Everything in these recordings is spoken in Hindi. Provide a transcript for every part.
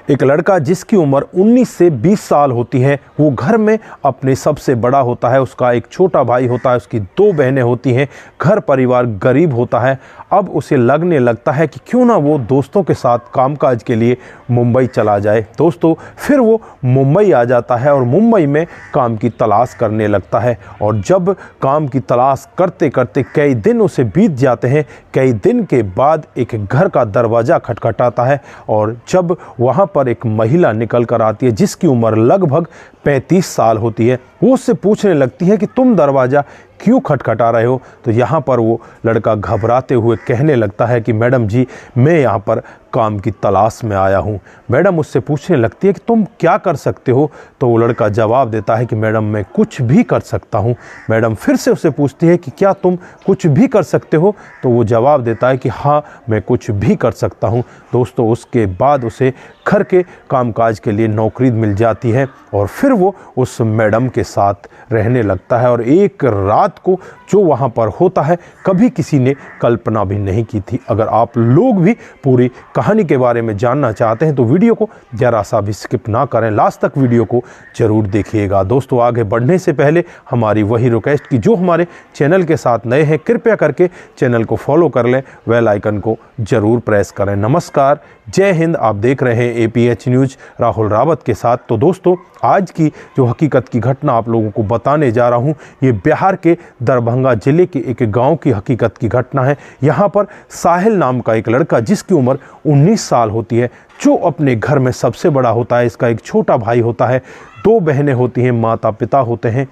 एक लड़का जिसकी उम्र 19 से 20 साल होती है, वो घर में अपने सबसे बड़ा होता है। उसका एक छोटा भाई होता है, उसकी 2 बहनें होती हैं, घर परिवार गरीब होता है। अब उसे लगने लगता है कि क्यों ना वो दोस्तों के साथ कामकाज के लिए मुंबई चला जाए। दोस्तों, फिर वो मुंबई आ जाता है और मुंबई में काम की तलाश करने लगता है। और जब काम की तलाश करते करते कई दिन उसे बीत जाते हैं, कई दिन के बाद एक घर का दरवाज़ा खटखटाता है और जब वहाँ पर एक महिला निकल कर आती है जिसकी उम्र लगभग 35 साल होती है, वो उससे पूछने लगती है कि तुम दरवाज़ा क्यों खटखटा रहे हो। तो यहाँ पर वो लड़का घबराते हुए कहने लगता है कि मैडम जी, मैं यहाँ पर काम की तलाश में आया हूँ। मैडम उससे पूछने लगती है कि तुम क्या कर सकते हो। तो वो लड़का जवाब देता है कि मैडम मैं कुछ भी कर सकता हूँ। मैडम फिर से उसे पूछती है कि क्या तुम कुछ भी कर सकते हो। तो वो जवाब देता है कि हाँ, मैं कुछ भी कर सकता हूँ। दोस्तों, उसके बाद उसे घर के कामकाज के लिए नौकरी मिल जाती है और फिर वो उस मैडम के साथ रहने लगता है। और एक रात को जो वहाँ पर होता है, कभी किसी ने कल्पना भी नहीं की थी। अगर आप लोग भी पूरी कहानी के बारे में जानना चाहते हैं तो वीडियो को ज़रा सा भी स्किप ना करें, लास्ट तक वीडियो को ज़रूर देखिएगा। दोस्तों, आगे बढ़ने से पहले हमारी वही रिक्वेस्ट कि जो हमारे चैनल के साथ नए हैं, कृपया करके चैनल को फॉलो कर लें, बेल आइकन को ज़रूर प्रेस करें। नमस्कार, जय हिंद। आप देख रहे हैं APH न्यूज़ राहुल रावत के साथ। तो दोस्तों, आज की जो हकीकत की घटना आप लोगों को बताने जा रहा हूँ, ये बिहार के दरभंगा ज़िले के एक गांव की हकीकत की घटना है। यहाँ पर साहिल नाम का एक लड़का जिसकी उम्र 19 साल होती है, जो अपने घर में सबसे बड़ा होता है। इसका एक छोटा भाई होता है, 2 बहनें होती हैं, माता पिता होते हैं।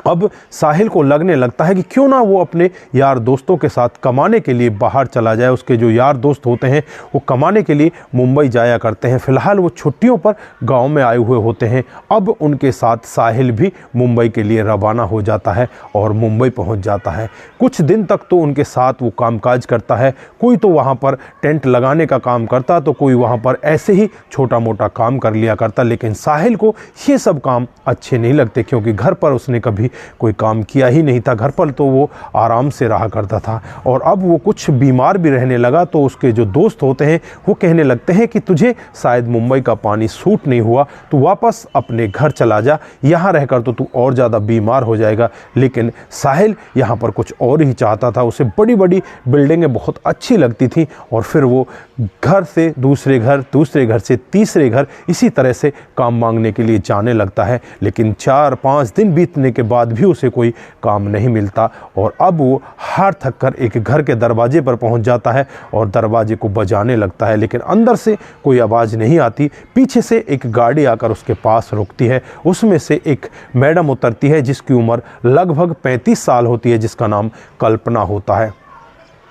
अब साहिल को लगने लगता है कि क्यों ना वो अपने यार दोस्तों के साथ कमाने के लिए बाहर चला जाए। उसके जो यार दोस्त होते हैं वो कमाने के लिए मुंबई जाया करते हैं। फ़िलहाल वो छुट्टियों पर गांव में आए हुए होते हैं। अब उनके साथ साहिल भी मुंबई के लिए रवाना हो जाता है और मुंबई पहुंच जाता है। कुछ दिन तक तो उनके साथ वो कामकाज करता है। कोई तो वहाँ पर टेंट लगाने का काम करता, तो कोई वहाँ पर ऐसे ही छोटा मोटा काम कर लिया करता। लेकिन साहिल को ये सब काम अच्छे नहीं लगते, क्योंकि घर पर उसने कभी कोई काम किया ही नहीं था। घर पर तो वो आराम से रहा करता था। और अब वो कुछ बीमार भी रहने लगा, तो उसके जो दोस्त होते हैं वो कहने लगते हैं कि तुझे शायद मुंबई का पानी सूट नहीं हुआ, तो वापस अपने घर चला जा, यहाँ रहकर तो तू और ज़्यादा बीमार हो जाएगा। लेकिन साहिल यहाँ पर कुछ और ही चाहता था। उसे बड़ी बड़ी बिल्डिंगें बहुत अच्छी लगती थी और फिर वो घर से दूसरे घर, दूसरे घर से तीसरे घर, इसी तरह से काम मांगने के लिए जाने लगता है। लेकिन 4-5 दिन बीतने के बाद भी उसे कोई काम नहीं मिलता और अब वो हार थक कर एक घर के दरवाजे पर पहुंच जाता है और दरवाजे को बजाने लगता है। लेकिन अंदर से कोई आवाज़ नहीं आती। पीछे से एक गाड़ी आकर उसके पास रुकती है। उसमें से एक मैडम उतरती है जिसकी उम्र लगभग 35 साल होती है, जिसका नाम कल्पना होता है।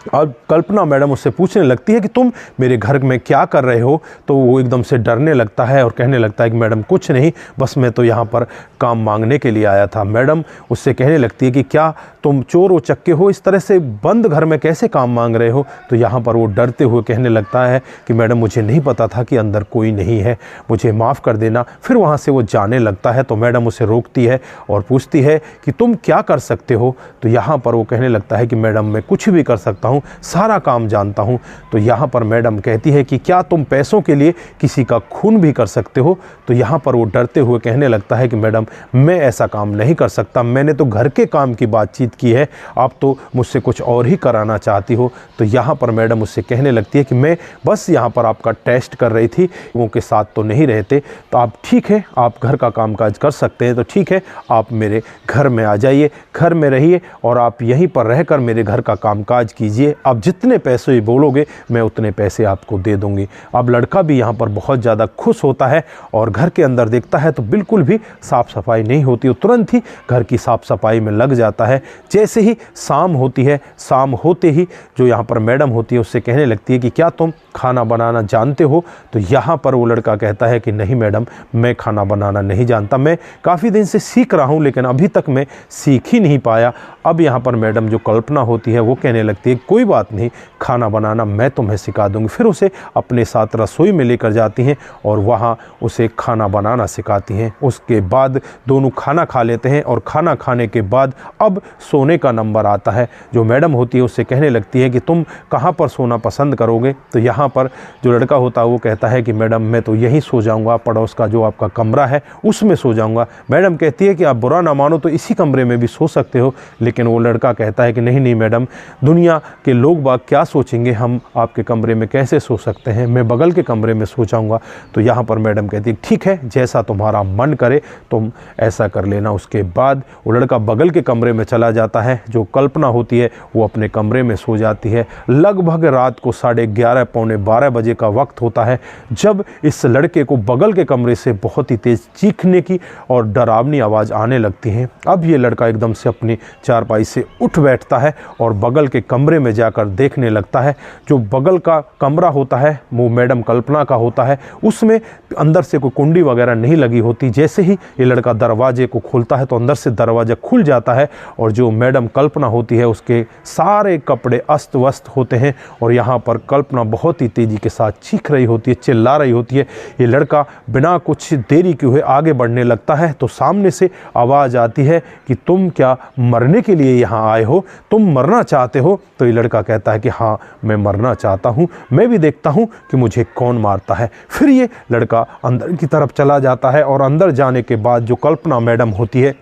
और कल्पना मैडम उससे पूछने लगती है कि तुम मेरे घर में क्या कर रहे हो। तो वो एकदम से डरने लगता है और कहने लगता है कि मैडम कुछ नहीं, बस मैं तो यहाँ पर काम मांगने के लिए आया था। मैडम उससे कहने लगती है कि क्या तुम चोर उचक्के हो, इस तरह से बंद घर में कैसे काम मांग रहे हो। तो यहाँ पर वो डरते हुए कहने लगता है कि मैडम मुझे नहीं पता था कि अंदर कोई नहीं है, मुझे माफ़ कर देना। फिर वहाँ से वो जाने लगता है तो मैडम उसे रोकती है और पूछती है कि तुम क्या कर सकते हो। तो यहाँ पर वो कहने लगता है कि मैडम मैं कुछ भी कर सकता हूँ, सारा काम जानता हूं। तो यहाँ पर मैडम कहती है कि क्या तुम पैसों के लिए किसी का खून भी कर सकते हो। तो यहाँ पर वो डरते हुए कहने लगता है कि मैडम मैं ऐसा काम नहीं कर सकता, मैंने तो घर के काम की बातचीत की है, आप तो मुझसे कुछ और ही कराना चाहती हो। तो यहाँ पर मैडम उससे कहने लगती है कि मैं बस यहाँ पर आपका टेस्ट कर रही थी, लोगों के साथ तो नहीं रहते। तो आप ठीक है, आप घर का कामकाज कर सकते हैं, तो ठीक है, आप मेरे घर में आ जाइए, घर में रहिए और आप यहीं पर रहकर मेरे घर का कामकाज कीजिए। आप जितने पैसे बोलोगे मैं उतने पैसे आपको दे दूंगी। अब लड़का भी यहाँ पर बहुत ज़्यादा खुश होता है और घर के अंदर देखता है तो बिल्कुल भी साफ़ सफाई नहीं होती। तुरंत ही घर की साफ़ सफाई में लग जाता है। जैसे ही शाम होती है, शाम होते ही जो यहाँ पर मैडम होती है उससे कहने लगती है कि क्या तुम खाना बनाना जानते हो। तो यहाँ पर वो लड़का कहता है कि नहीं मैडम, मैं खाना बनाना नहीं जानता, मैं काफ़ी दिन से सीख रहा हूँ लेकिन अभी तक मैं सीख ही नहीं पाया। अब यहाँ पर मैडम जो कल्पना होती है वो कहने लगती है कोई बात नहीं, खाना बनाना मैं तुम्हें सिखा दूंगी। फिर उसे अपने साथ रसोई में लेकर जाती हैं और वहाँ उसे खाना बनाना सिखाती हैं। उसके बाद दोनों खाना खा लेते हैं और खाना खाने के बाद अब सोने का नंबर आता है। जो मैडम होती है उससे कहने लगती है कि तुम कहाँ पर सोना पसंद करोगे। तो यहाँ पर जो लड़का होता है वो कहता है कि मैडम मैं तो यहीं सो जाऊँगा, पड़ोस का जो आपका कमरा है उसमें सो जाऊँगा। मैडम कहती है कि आप बुरा ना मानो तो इसी कमरे में भी सो सकते हो। लेकिन वो लड़का कहता है कि नहीं नहीं मैडम, दुनिया के लोग बाग क्या सोचेंगे, हम आपके कमरे में कैसे सो सकते हैं, मैं बगल के कमरे में सो जाऊँगा। तो यहाँ पर मैडम कहती है ठीक है, जैसा तुम्हारा मन करे तुम ऐसा कर लेना। उसके बाद वो लड़का बगल के कमरे में चला जाता है। जो कल्पना होती है वो अपने कमरे में सो जाती है। लगभग रात को 11:30 पौने 12 बजे का वक्त होता है जब इस लड़के को बगल के कमरे से बहुत ही तेज चीखने की और डरावनी आवाज़ आने लगती है। अब ये लड़का एकदम से अपनी चारपाई से उठ बैठता है और बगल के कमरे में जाकर देखने लगता है। जो बगल का कमरा होता है वो मैडम कल्पना का होता है, उसमें अंदर से कोई कुंडी वगैरह नहीं लगी होती। जैसे ही ये लड़का दरवाजे को खोलता है तो अंदर से दरवाज़ा खुल जाता है और जो मैडम कल्पना होती है उसके सारे कपड़े अस्त व्यस्त होते हैं और यहाँ पर कल्पना बहुत ही तेज़ी के साथ चीख रही होती है, चिल्ला रही होती है। ये लड़का बिना कुछ देरी किए हुए आगे बढ़ने लगता है तो सामने से आवाज़ आती है कि तुम क्या मरने के लिए यहाँ आए हो, तुम मरना चाहते हो। तो ये लड़का कहता है कि हाँ मैं मरना चाहता हूँ, मैं भी देखता हूँ कि मुझे कौन मारता है। फिर ये लड़का अंदर की तरफ चला जाता है और अंदर जाने के बाद जो कल्पना मैडम होती है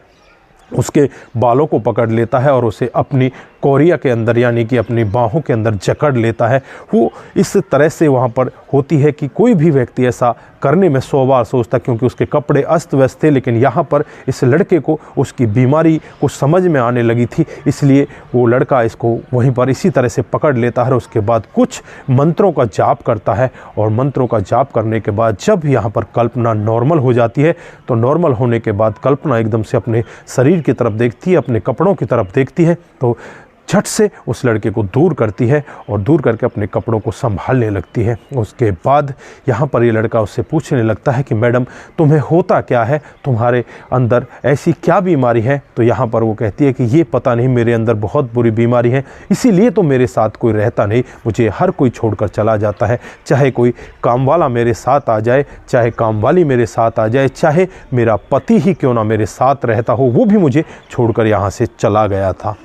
उसके बालों को पकड़ लेता है और उसे अपनी कोरिया के अंदर यानी कि अपनी बाहों के अंदर जकड़ लेता है। वो इस तरह से वहाँ पर होती है कि कोई भी व्यक्ति ऐसा करने में 100 बार सोचता, क्योंकि उसके कपड़े अस्त व्यस्त थे। लेकिन यहाँ पर इस लड़के को उसकी बीमारी को समझ में आने लगी थी, इसलिए वो लड़का इसको वहीं पर इसी तरह से पकड़ लेता है। उसके बाद कुछ मंत्रों का जाप करता है और मंत्रों का जाप करने के बाद जब यहाँ पर कल्पना नॉर्मल हो जाती है तो नॉर्मल होने के बाद कल्पना एकदम से अपने शरीर की तरफ देखती है, अपने कपड़ों की तरफ देखती है तो झट से उस लड़के को दूर करती है और दूर करके अपने कपड़ों को संभालने लगती है। उसके बाद यहाँ पर ये लड़का उससे पूछने लगता है कि मैडम तुम्हें होता क्या है, तुम्हारे अंदर ऐसी क्या बीमारी है। तो यहाँ पर वो कहती है कि ये पता नहीं, मेरे अंदर बहुत बुरी बीमारी है, इसीलिए तो मेरे साथ कोई रहता नहीं, मुझे हर कोई छोड़कर चला जाता है। चाहे कोई काम वाला मेरे साथ आ जाए, चाहे काम वाली मेरे साथ आ जाए, चाहे मेरा पति ही क्यों ना मेरे साथ रहता हो, वो भी मुझे छोड़कर यहाँ से चला गया था।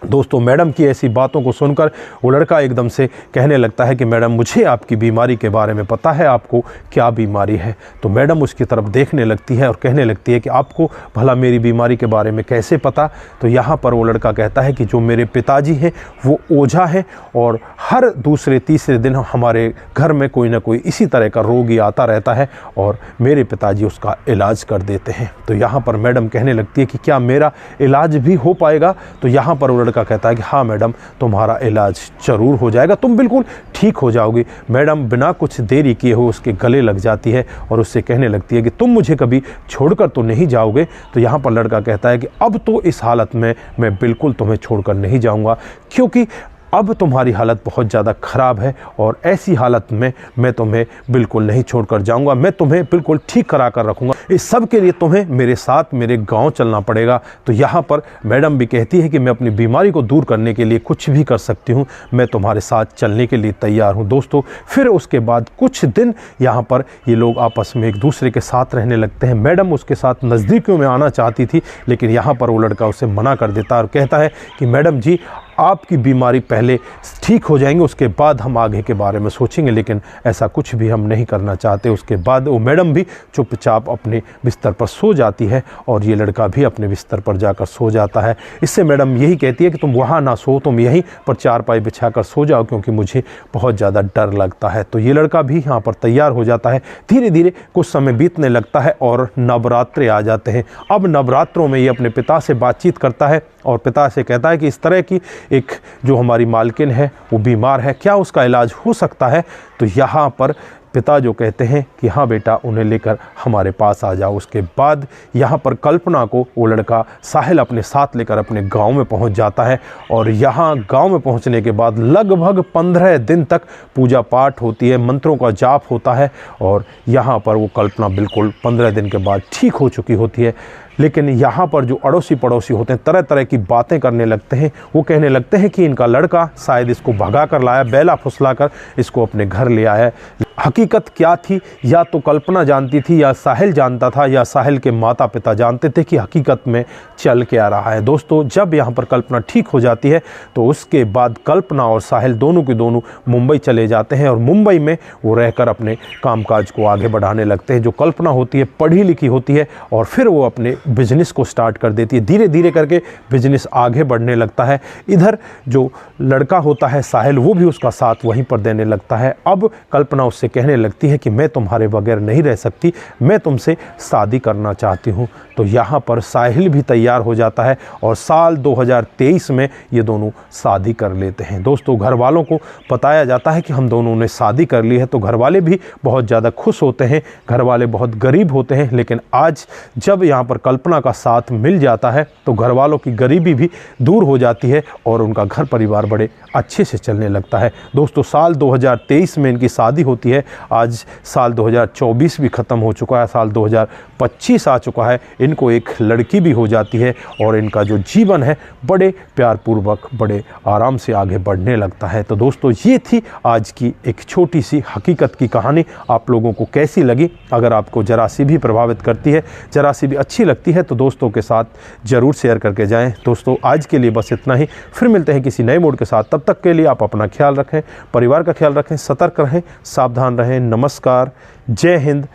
दोस्तों मैडम की ऐसी बातों को सुनकर वो लड़का एकदम से कहने लगता है कि मैडम मुझे आपकी बीमारी के बारे में पता है, आपको क्या बीमारी है। तो मैडम उसकी तरफ देखने लगती है और कहने लगती है कि आपको भला मेरी बीमारी के बारे में कैसे पता। तो यहाँ पर वो लड़का कहता है कि जो मेरे पिताजी हैं वो ओझा हैं और हर दूसरे तीसरे दिन हमारे घर में कोई ना कोई इसी तरह का रोगी आता रहता है और मेरे पिताजी उसका इलाज कर देते हैं। तो यहाँ पर मैडम कहने लगती है कि क्या मेरा इलाज भी हो पाएगा। तो यहाँ पर वो लड़का कहता है कि हाँ मैडम तुम्हारा इलाज जरूर हो जाएगा, तुम बिल्कुल ठीक हो जाओगी। मैडम बिना कुछ देरी किए हुए उसके गले लग जाती है और उससे कहने लगती है कि तुम मुझे कभी छोड़कर तो नहीं जाओगे। तो यहाँ पर लड़का कहता है कि अब तो इस हालत में मैं बिल्कुल तुम्हें छोड़कर नहीं जाऊँगा, क्योंकि अब तुम्हारी हालत बहुत ज़्यादा ख़राब है और ऐसी हालत में मैं तुम्हें बिल्कुल नहीं छोड़कर जाऊंगा, मैं तुम्हें बिल्कुल ठीक करा कर रखूँगा। इस सब के लिए तुम्हें मेरे साथ मेरे गांव चलना पड़ेगा। तो यहाँ पर मैडम भी कहती है कि मैं अपनी बीमारी को दूर करने के लिए कुछ भी कर सकती हूँ, मैं तुम्हारे साथ चलने के लिए तैयार हूँ। दोस्तों फिर उसके बाद कुछ दिन यहाँ पर ये लोग आपस में एक दूसरे के साथ रहने लगते हैं। मैडम उसके साथ नज़दीकियों में आना चाहती थी, लेकिन यहाँ पर वो लड़का उसे मना कर देता है और कहता है कि मैडम जी आपकी बीमारी पहले ठीक हो जाएंगे, उसके बाद हम आगे के बारे में सोचेंगे, लेकिन ऐसा कुछ भी हम नहीं करना चाहते। उसके बाद वो मैडम भी चुपचाप अपने बिस्तर पर सो जाती है और ये लड़का भी अपने बिस्तर पर जाकर सो जाता है। इससे मैडम यही कहती है कि तुम वहाँ ना सो, तुम यहीं पर चारपाई बिछाकर सो जाओ, क्योंकि मुझे बहुत ज़्यादा डर लगता है। तो ये लड़का भी यहाँ पर तैयार हो जाता है। धीरे धीरे कुछ समय बीतने लगता है और नवरात्रे आ जाते हैं। अब नवरात्रों में ये अपने पिता से बातचीत करता है और पिता से कहता है कि इस तरह की एक जो हमारी मालकिन है वो बीमार है, क्या उसका इलाज हो सकता है। तो यहाँ पर पिता जो कहते हैं कि हाँ बेटा उन्हें लेकर हमारे पास आ जाओ। उसके बाद यहाँ पर कल्पना को वो लड़का साहिल अपने साथ लेकर अपने गांव में पहुँच जाता है और यहाँ गांव में पहुँचने के बाद लगभग 15 दिन तक पूजा पाठ होती है, मंत्रों का जाप होता है और यहाँ पर वो कल्पना बिल्कुल 15 दिन के बाद ठीक हो चुकी होती है। लेकिन यहाँ पर जो अड़ोसी पड़ोसी होते हैं तरह तरह की बातें करने लगते हैं। वो कहने लगते हैं कि इनका लड़का शायद इसको भगा कर लाया, बेला फुसला कर इसको अपने घर ले आया। हकीकत क्या थी, या तो कल्पना जानती थी, या साहिल जानता था, या साहिल के माता पिता जानते थे कि हकीकत में चल के आ रहा है। दोस्तों, जब यहाँ पर कल्पना ठीक हो जाती है तो उसके बाद कल्पना और साहिल दोनों के दोनों मुंबई चले जाते हैं और मुंबई में वो रहकर अपने कामकाज को आगे बढ़ाने लगते हैं। जो कल्पना होती है पढ़ी लिखी होती है और फिर वो अपने बिजनेस को स्टार्ट कर देती है। धीरे धीरे करके बिजनेस आगे बढ़ने लगता है। इधर जो लड़का होता है साहिल, वो भी उसका साथ वहीं पर देने लगता है। अब कल्पना उससे कहने लगती है कि मैं तुम्हारे बगैर नहीं रह सकती, मैं तुमसे शादी करना चाहती हूँ। तो यहाँ पर साहिल भी तैयार हो जाता है और साल 2023 में ये दोनों शादी कर लेते हैं। दोस्तों, घर वालों को बताया जाता है कि हम दोनों ने शादी कर ली है, तो घर वाले भी बहुत ज़्यादा खुश होते हैं। घर वाले बहुत गरीब होते हैं, लेकिन आज जब यहाँ पर कल्पना का साथ मिल जाता है तो घर वालों की गरीबी भी दूर हो जाती है और उनका घर परिवार बड़े अच्छे से चलने लगता है। दोस्तों, साल 2023 में इनकी शादी होती है। आज साल 2024 भी ख़त्म हो चुका है, साल 2025 आ चुका है। इनको एक लड़की भी हो जाती है और इनका जो जीवन है बड़े प्यारपूर्वक, बड़े आराम से आगे बढ़ने लगता है। तो दोस्तों, ये थी आज की एक छोटी सी हकीकत की कहानी। आप लोगों को कैसी लगी? अगर आपको जरा सी भी प्रभावित करती है, जरा सी भी अच्छी लगती है, तो दोस्तों के साथ ज़रूर शेयर करके जाएं। दोस्तों, आज के लिए बस इतना ही। फिर मिलते हैं किसी नए मूड के साथ। तब तक के लिए आप अपना ख्याल रखें, परिवार का ख्याल रखें, सतर्क रहें, सावधान रहें। नमस्कार, जय हिंद,